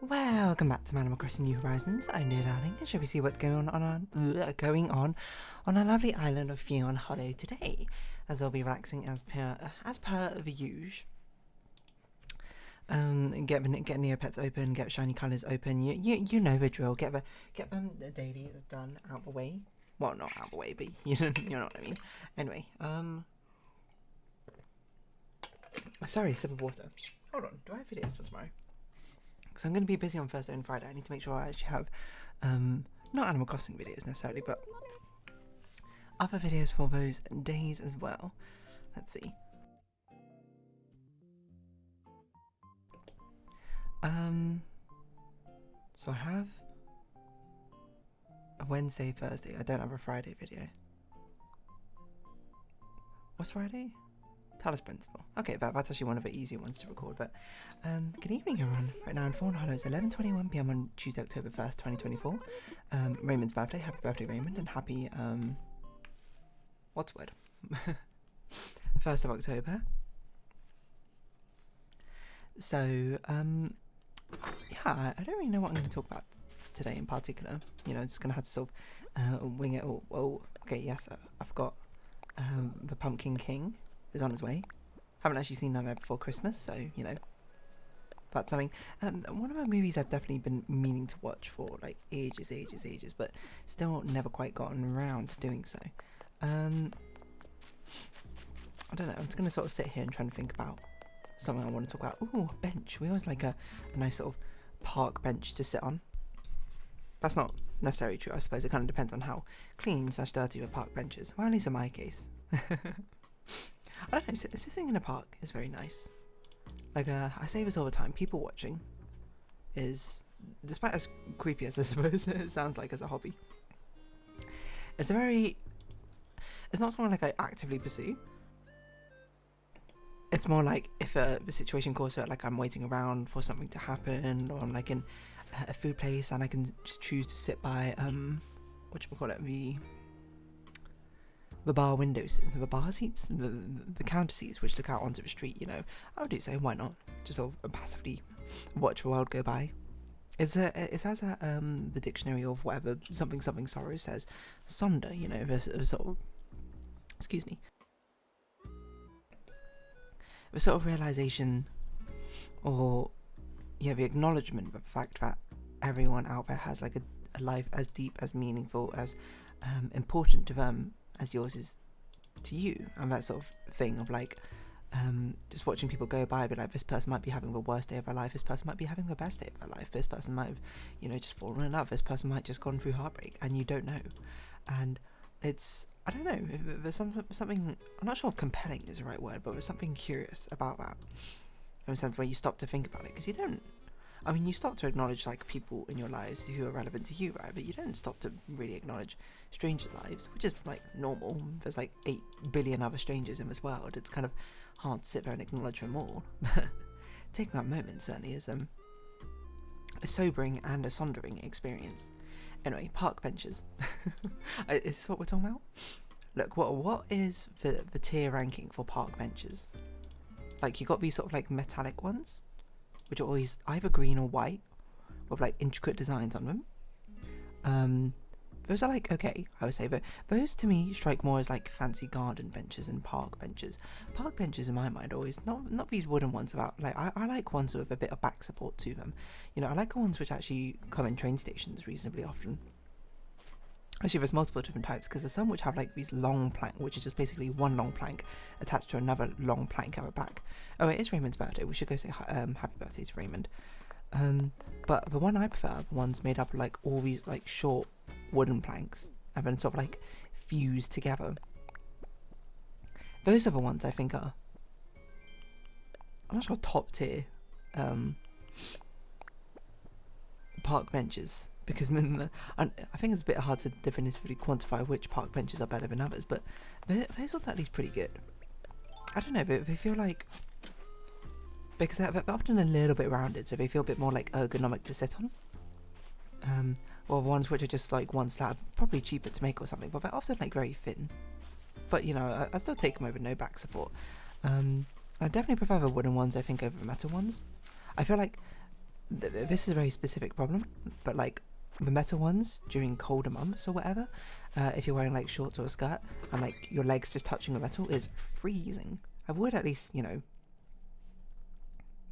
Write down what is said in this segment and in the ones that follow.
Welcome back to Animal Crossing New Horizons. I'm Dear Darling, and shall we see what's going on our lovely island of Fawnhallow today, as I'll be relaxing as per the usual. Get Neopets open, get shiny colours open. You know the drill. Get them the daily done out the way. Well, not out the way, but you know what I mean. Anyway, sorry, sip of water. Hold on, do I have videos for tomorrow? Because I'm going to be busy on Thursday and Friday. I need to make sure I actually have, not Animal Crossing videos necessarily, but other videos for those days as well. Let's see. So I have a Wednesday, Thursday. I don't have a Friday video. What's Friday? Talos Principle. Okay, that's actually one of the easier ones to record, but good evening everyone. Right now in Fawnhallow, it's 11:21 PM on Tuesday, October 1st, 2024. Raymond's birthday. Happy birthday, Raymond, and happy, what's the word? 1st of October. So, yeah, I don't really know what I'm going to talk about today in particular. You know, just going to have to sort of wing it all. Oh, okay, yes, I've got the Pumpkin King is on his way. Haven't actually seen Nightmare Before Christmas, so, you know, that's something. One of my movies I've definitely been meaning to watch for, like, ages, but still never quite gotten around to doing so. I don't know, I'm just going to sort of sit here and try and think about something I want to talk about. Ooh, bench. We always like a nice sort of park bench to sit on. That's not necessarily true, I suppose. It kind of depends on how clean/dirty the park bench is. Well, at least in my case. I don't know, sitting in a park is very nice. Like, I say this all the time, people watching is, despite as creepy as I suppose it sounds like as a hobby, it's not something like I actively pursue. It's more like if the situation calls for it, like I'm waiting around for something to happen, or I'm like in a food place and I can just choose to sit by, the bar windows, the bar seats, the counter seats which look out onto the street, you know, I would do so, why not? Just sort of passively watch the world go by. It's as the dictionary of whatever, something sorrow says, sonder, you know, the sort of, excuse me, the sort of realization, or, yeah, the acknowledgement of the fact that everyone out there has like a life as deep, as meaningful, as important to them as yours is to you, and that sort of thing of like just watching people go by, but like, this person might be having the worst day of their life, this person might be having the best day of their life, this person might have, you know, just fallen in love, this person might just gone through heartbreak, and you don't know. And it's, I don't know, there's something, I'm not sure if compelling is the right word, but there's something curious about that, in a sense where you stop to think about it, because you don't, I mean, you stop to acknowledge like people in your lives who are relevant to you, right? But you don't stop to really acknowledge strangers' lives, which is like normal. There's like 8 billion other strangers in this world. It's kind of hard to sit there and acknowledge them all. Taking that moment certainly is a sobering and a sondering experience. Anyway, park benches. Is this what we're talking about? Look, what is the tier ranking for park benches? Like, you got these sort of like metallic ones, which are always either green or white, with like intricate designs on them. Those are like, okay, I would say, but those to me strike more as like fancy garden benches and park benches. Park benches in my mind are always not these wooden ones without, like, I like ones with a bit of back support to them. You know, I like the ones which actually come in train stations reasonably often. Actually, there's multiple different types, because there's some which have like these long plank, which is just basically one long plank attached to another long plank at the back. Oh, it is Raymond's birthday. We should go say happy birthday to Raymond. But the one I prefer are the ones made up of like all these like short wooden planks and then sort of like fused together. Those are the ones I think are, I'm not sure, top tier park benches. Because I think it's a bit hard to definitively quantify which park benches are better than others, but those ones are at least pretty good. I don't know, but they feel like, because they're often a little bit rounded, so they feel a bit more like ergonomic to sit on. Or ones which are just like one slab, probably cheaper to make or something, but they're often like very thin. But you know, I still take them over no back support. I definitely prefer the wooden ones, I think, over the metal ones. I feel like this is a very specific problem, but like the metal ones during colder months or whatever, if you're wearing like shorts or a skirt and like your legs just touching the metal is freezing. I would at least,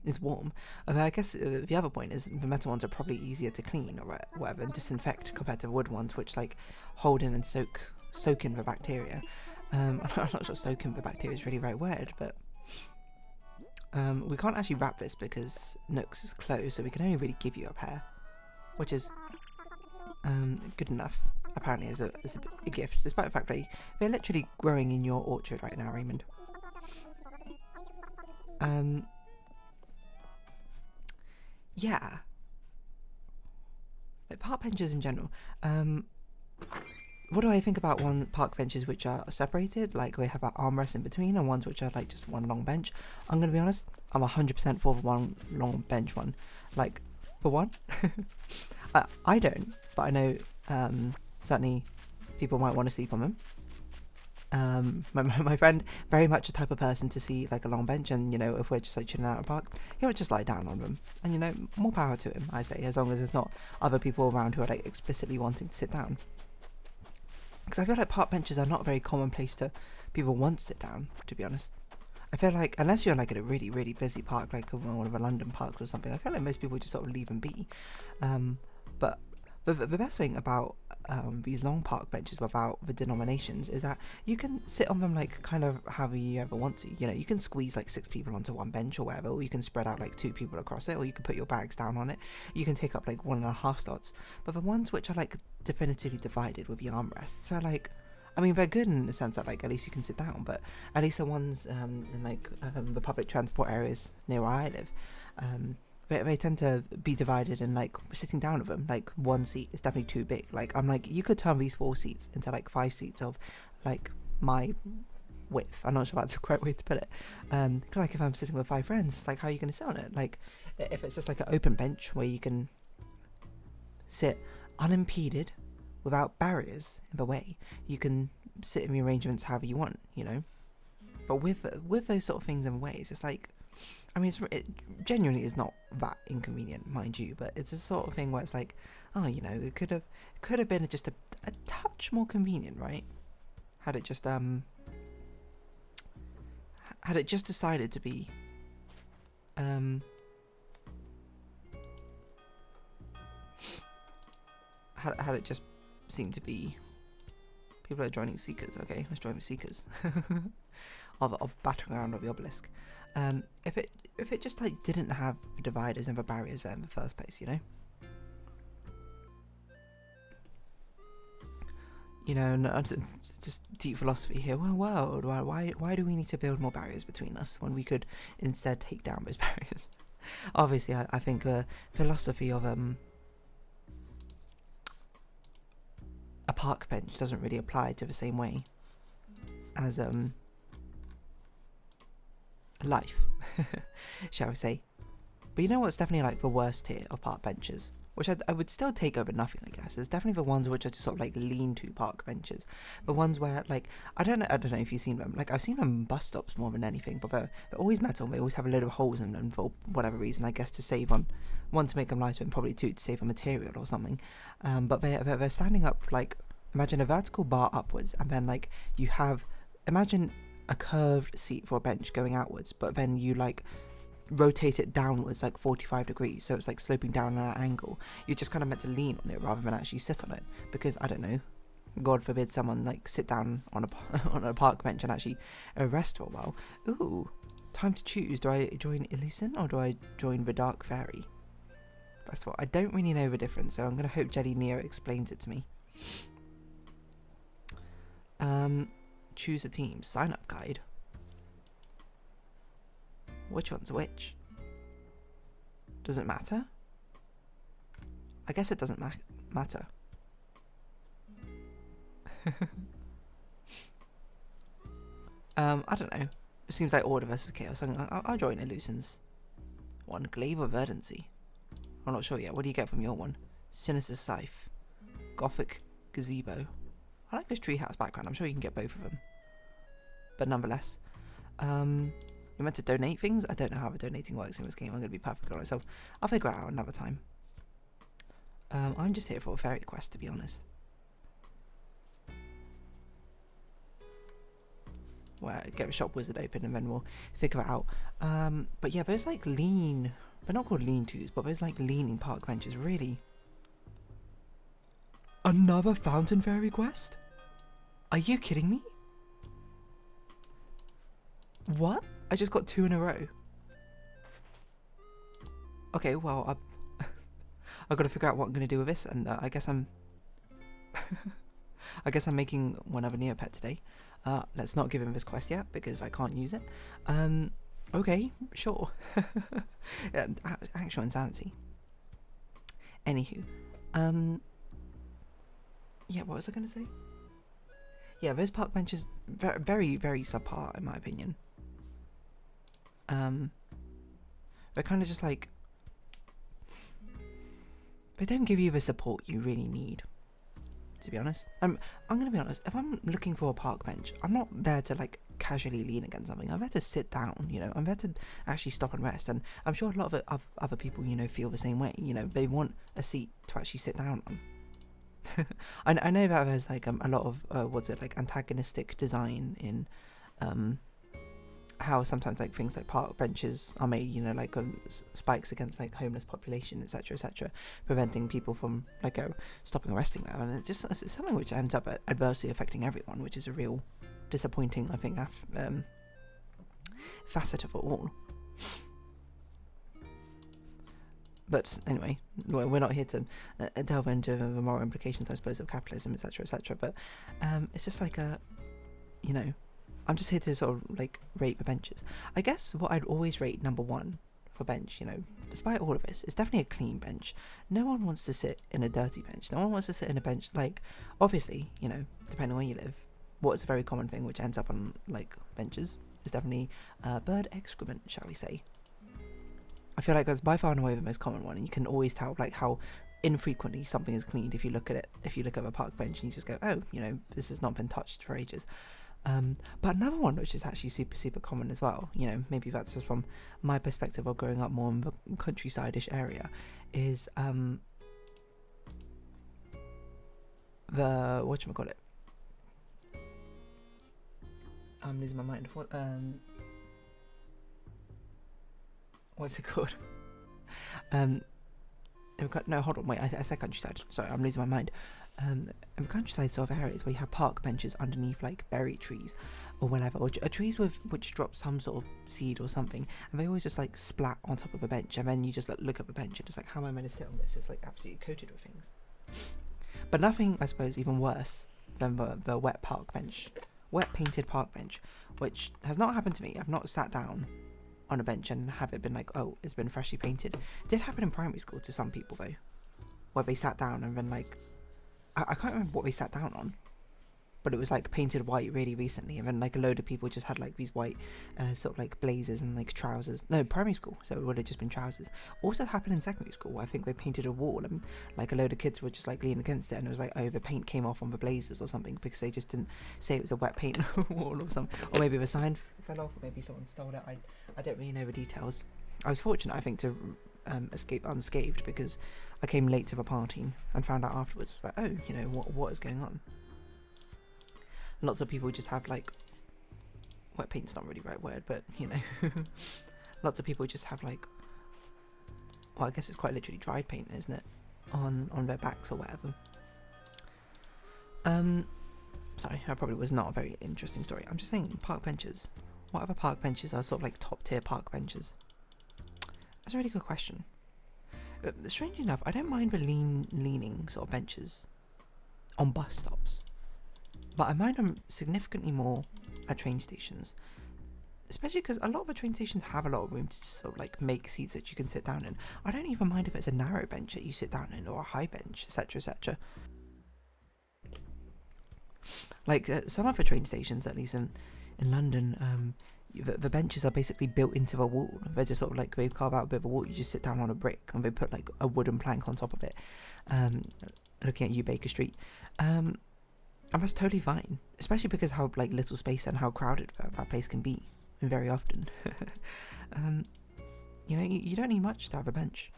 is warm. I guess the other point is the metal ones are probably easier to clean or whatever and disinfect compared to wood ones, which like hold in and soak in the bacteria. I'm not sure soak in the bacteria is really the right word, but we can't actually wrap this because Nooks is closed, so we can only really give you a pair, which is good enough apparently as a gift, despite the fact that they're literally growing in your orchard right now, Raymond. Yeah, like park benches in general. What do I think about park benches which are separated, like we have our armrests in between, and ones which are like just one long bench? I'm gonna be honest, I'm 100% for the one long bench one. Like, for one, I don't, but I know certainly people might want to sleep on them. My friend, very much the type of person to see like a long bench, and if we're just like chilling out at a park, he'll just lie down on them, and more power to him, I say, as long as there's not other people around who are like explicitly wanting to sit down. Because I feel like park benches are not a very common place to people want to sit down, to be honest. I feel like unless you're like at a really, really busy park, like one of the London parks or something, I feel like most people just sort of leave them be. But the best thing about these long park benches without the denominations is that you can sit on them like kind of however you ever want to. You can squeeze like 6 people onto one bench or whatever, or you can spread out like 2 people across it, or you can put your bags down on it. You can take up like 1.5 slots. But the ones which are like definitively divided with the armrests, they're like, I mean, they're good in the sense that like at least you can sit down, but at least the ones in like the public transport areas near where I live, they tend to be divided, and like sitting down of them, like one seat is definitely too big. Like I'm like, you could turn these 4 seats into like 5 seats of like my width. I'm not sure that's the correct way to put it. Like if I'm sitting with 5 friends, it's like, how are you going to sit on it? Like if it's just like an open bench where you can sit unimpeded without barriers in the way, you can sit in the arrangements however you want, But with those sort of things in the way, it's just like, I mean, it genuinely is not that inconvenient, mind you, but it's a sort of thing where it's like, oh, it could have been just a touch more convenient, right? Had it just decided to be had it just seemed to be, people are joining Seekers. Okay, let's join the Seekers. Of battering around of the obelisk. If it just like didn't have the dividers and the barriers there in the first place, just deep philosophy here. Well, world, why do we need to build more barriers between us when we could instead take down those barriers? Obviously, I think philosophy of a park bench doesn't really apply to the same way as life, shall we say. But you know what's definitely like the worst tier of park benches, which I would still take over nothing, I guess, is definitely the ones which are just sort of like lean-to park benches. The ones where like I don't know if you've seen them. Like I've seen them on bus stops more than anything, but they're always metal. They always have a load of holes in them for whatever reason. I guess to save on, one, to make them lighter, and probably 2, to save on material or something. But they're standing up, like imagine a vertical bar upwards, and then like you have, imagine a curved seat for a bench going outwards, but then you like rotate it downwards like 45 degrees, so it's like sloping down at an angle. You're just kind of meant to lean on it rather than actually sit on it, because I don't know, God forbid someone like sit down on a park bench and actually rest for a while. Ooh, time to choose. Do I join Illusion or do I join the Dark Fairy? First of all, I don't really know the difference, so I'm going to hope Jelly Neo explains it to me. Choose a team. Sign up guide. Which one's which? Does it matter? I guess it doesn't matter. I don't know. It seems like Order versus Chaos. I'll join Illusions. One Glaive of Verdancy. I'm not sure yet. What do you get from your one? Sinister Scythe. Gothic Gazebo. I like this treehouse background. I'm sure you can get both of them. But nonetheless, your You're meant to donate things. I don't know how the donating works in this game. I'm going to be perfectly honest. So I'll figure it out another time. I'm just here for a fairy quest, to be honest. Well, get the shop wizard open and then we'll figure it out. But yeah, those like lean, they're not called lean-tos, but those like leaning park benches, really. Another fountain fairy quest? Are you kidding me? What? I just got 2 in a row. Okay, well, I've got to figure out what I'm going to do with this, and I guess I'm making one other Neopet today. Let's not give him this quest yet, because I can't use it. Okay, sure. Yeah, actual insanity. Anywho. Yeah, what was I going to say? Yeah, those park benches, very, very subpar, in my opinion. They're kind of just like, they don't give you the support you really need, to be honest. I'm going to be honest, if I'm looking for a park bench, I'm not there to like casually lean against something. I'm there to sit down, you know. I'm there to actually stop and rest, and I'm sure a lot of other people, you know, feel the same way. You know, they want a seat to actually sit down on. I know that there's like a lot of like antagonistic design in how sometimes like things like park benches are made, you know, like spikes against like homeless population, etc., preventing people from like stopping or resting there, and it's something which ends up adversely affecting everyone, which is a real disappointing, I think, facet of it all. But anyway, we're not here to delve into the moral implications, I suppose, of capitalism, etc., but it's just like you know, I'm just here to sort of like rate the benches. I guess what I'd always rate number 1 for bench, you know, despite all of this, is definitely a clean bench. No one wants to sit in a dirty bench. No one wants to sit in a bench, like, obviously, you know, depending on where you live, what's a very common thing which ends up on like benches is definitely bird excrement, shall we say. I feel like that's by far and away the most common one, and you can always tell like how infrequently something is cleaned if you look at it. If you look at a park bench and you just go, oh, you know, this has not been touched for ages. But another one which is actually super common as well, you know, maybe that's just from my perspective of growing up more in the countryside-ish area, is the whatchamacallit? I'm losing my mind. What's it called? No, hold on, wait, I said countryside. Sorry, I'm losing my mind. In countryside sort of areas where you have park benches underneath like berry trees or whatever, or trees which drop some sort of seed or something, and they always just like splat on top of a bench, and then you just look at the bench and it's like, how am I meant to sit on this? It's like absolutely coated with things. But nothing, I suppose, even worse than the wet painted park bench, which has not happened to me. I've not sat down on a bench and have it been like, oh, it's been freshly painted. It did happen in primary school to some people though, where they sat down and then like, I can't remember what they sat down on, but it was like painted white really recently, and then like a load of people just had like these white sort of like blazers and like trousers. No, primary school, so it would have just been trousers. Also happened in secondary school, I think they painted a wall and like a load of kids would just like lean against it, and it was like, oh, the paint came off on the blazers or something because they just didn't say it was a wet paint wall or something, or maybe the sign fell off, or maybe someone stole it. I don't really know the details. I was fortunate, I think, to escape unscathed because I came late to the party and found out afterwards. It's like, oh, you know, what is going on? Lots of people just have like, wet paint's not really the right word, but you know, lots of people just have like, well, I guess it's quite literally dried paint, isn't it, on their backs or whatever. Sorry, that probably was not a very interesting story. I'm just saying, park benches. What other park benches are sort of like top tier park benches? That's a really good question. Strangely enough, I don't mind the leaning sort of benches on bus stops, but I mind them significantly more at train stations, especially because a lot of the train stations have a lot of room to sort of like make seats that you can sit down in. I don't even mind if it's a narrow bench that you sit down in, or a high bench, etc. Like some of the train stations, at least in London, the benches are basically built into the wall. They're just sort of like, they've carved out a bit of a wall. You just sit down on a brick and they put like a wooden plank on top of it, looking at you, Baker Street, and that's totally fine, especially because how like little space and how crowded that place can be. very often. You know, you don't need much to have a bench.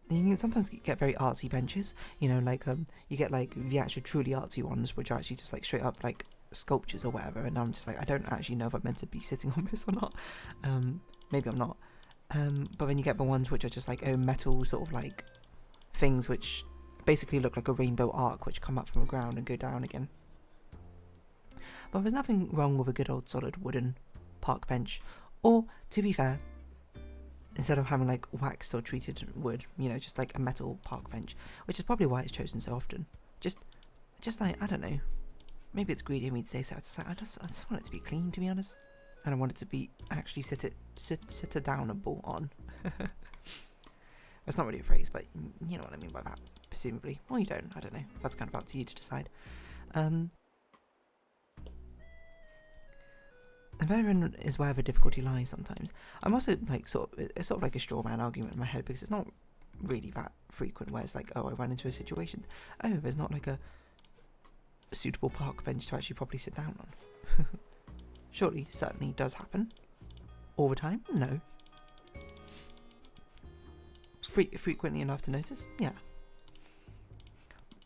You can sometimes get very artsy benches, you know, like you get like the actual truly artsy ones, which are actually just like straight up like sculptures or whatever, and I'm just like, I don't actually know if I'm meant to be sitting on this or not. Maybe I'm not. But then you get the ones which are just like metal sort of like things which basically look like a rainbow arc, which come up from the ground and go down again. But there's nothing wrong with a good old solid wooden park bench, or to be fair, instead of having like waxed or treated wood, you know, just like a metal park bench, which is probably why it's chosen so often. Just like, I don't know, maybe it's greedy of me to say so. I just want it to be clean, to be honest, and I want it to be actually sit-downable on. That's not really a phrase, but you know what I mean by that, presumably. Or you don't, I don't know. That's kind of up to you to decide. And therein is where the difficulty lies sometimes. I'm also like it's sort of like a straw man argument in my head, because it's not really that frequent where it's like, oh, I ran into a situation, oh, there's not like a suitable park bench to actually properly sit down on. Surely, certainly does happen. All the time? No. Frequently enough to notice? Yeah.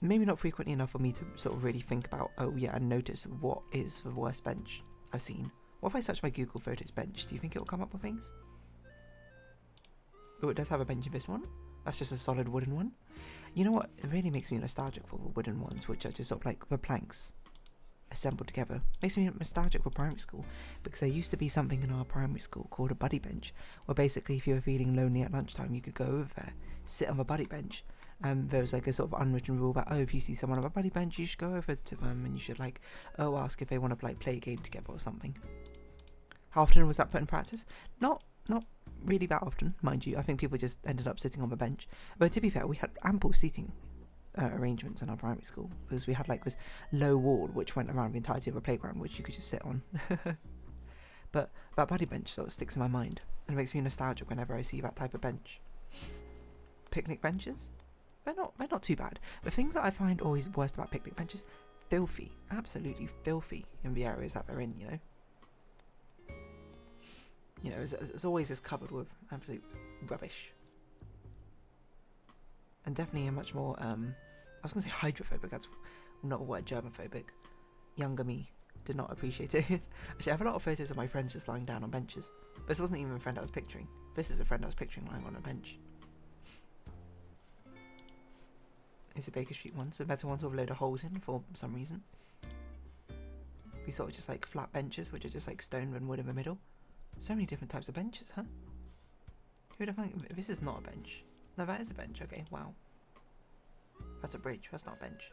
Maybe not frequently enough for me to sort of really think about, oh yeah, and notice what is the worst bench I've seen. What if I search my Google Photos bench? Do you think it will come up with things? Oh, it does have a bench in this one. That's just a solid wooden one. You know what? It really makes me nostalgic for the wooden ones, which are just sort of like the planks assembled together. Makes me nostalgic for primary school, because there used to be something in our primary school called a buddy bench, where basically if you were feeling lonely at lunchtime, you could go over there, sit on the buddy bench. There was like a sort of unwritten rule about, oh, if you see someone on a buddy bench, you should go over to them and you should like, oh, ask if they want to like play a game together or something. How often was that put in practice? Not really that often, mind you. I think people just ended up sitting on the bench. But to be fair, we had ample seating arrangements in our primary school, because we had like this low wall which went around the entirety of a playground, which you could just sit on. But that buddy bench sort of sticks in my mind and makes me nostalgic whenever I see that type of bench. Picnic benches? They're not too bad. The things that I find always worst about picnic benches, filthy, absolutely filthy in the areas that they're in, you know. You know, it's always just covered with absolute rubbish. And definitely a much more, I was going to say hydrophobic, that's not a word, germophobic. Younger me did not appreciate it. Actually, I have a lot of photos of my friends just lying down on benches. But this wasn't even a friend I was picturing. This is a friend I was picturing lying on a bench. It's a Baker Street one, so better ones with a load of holes in for some reason. We sort of just like flat benches, which are just like stone and wood in the middle. So many different types of benches, huh? Who would have thought this is not a bench? No, that is a bench. Okay, wow. That's a bridge. That's not a bench.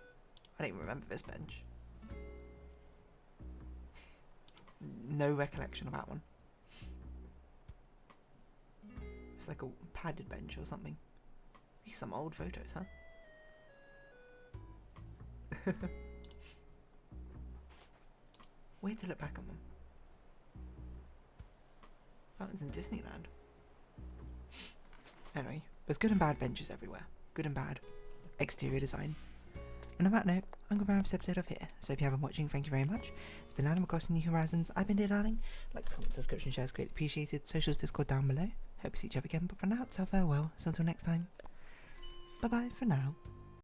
I don't even remember this bench. No recollection of that one. It's like a padded bench or something. These some old photos, huh? Weird to look back on them. That was in Disneyland. Anyway, there's good and bad benches everywhere. Good and bad exterior design. And on that note, I'm going to wrap this episode off here. So if you haven't been watching, thank you very much. It's been Adam across New Horizons. I've been dear darling. Like, comment, subscription, share is greatly appreciated. Socials, Discord down below. Hope to see each other again. But for now, it's our farewell. So until next time. Bye bye for now.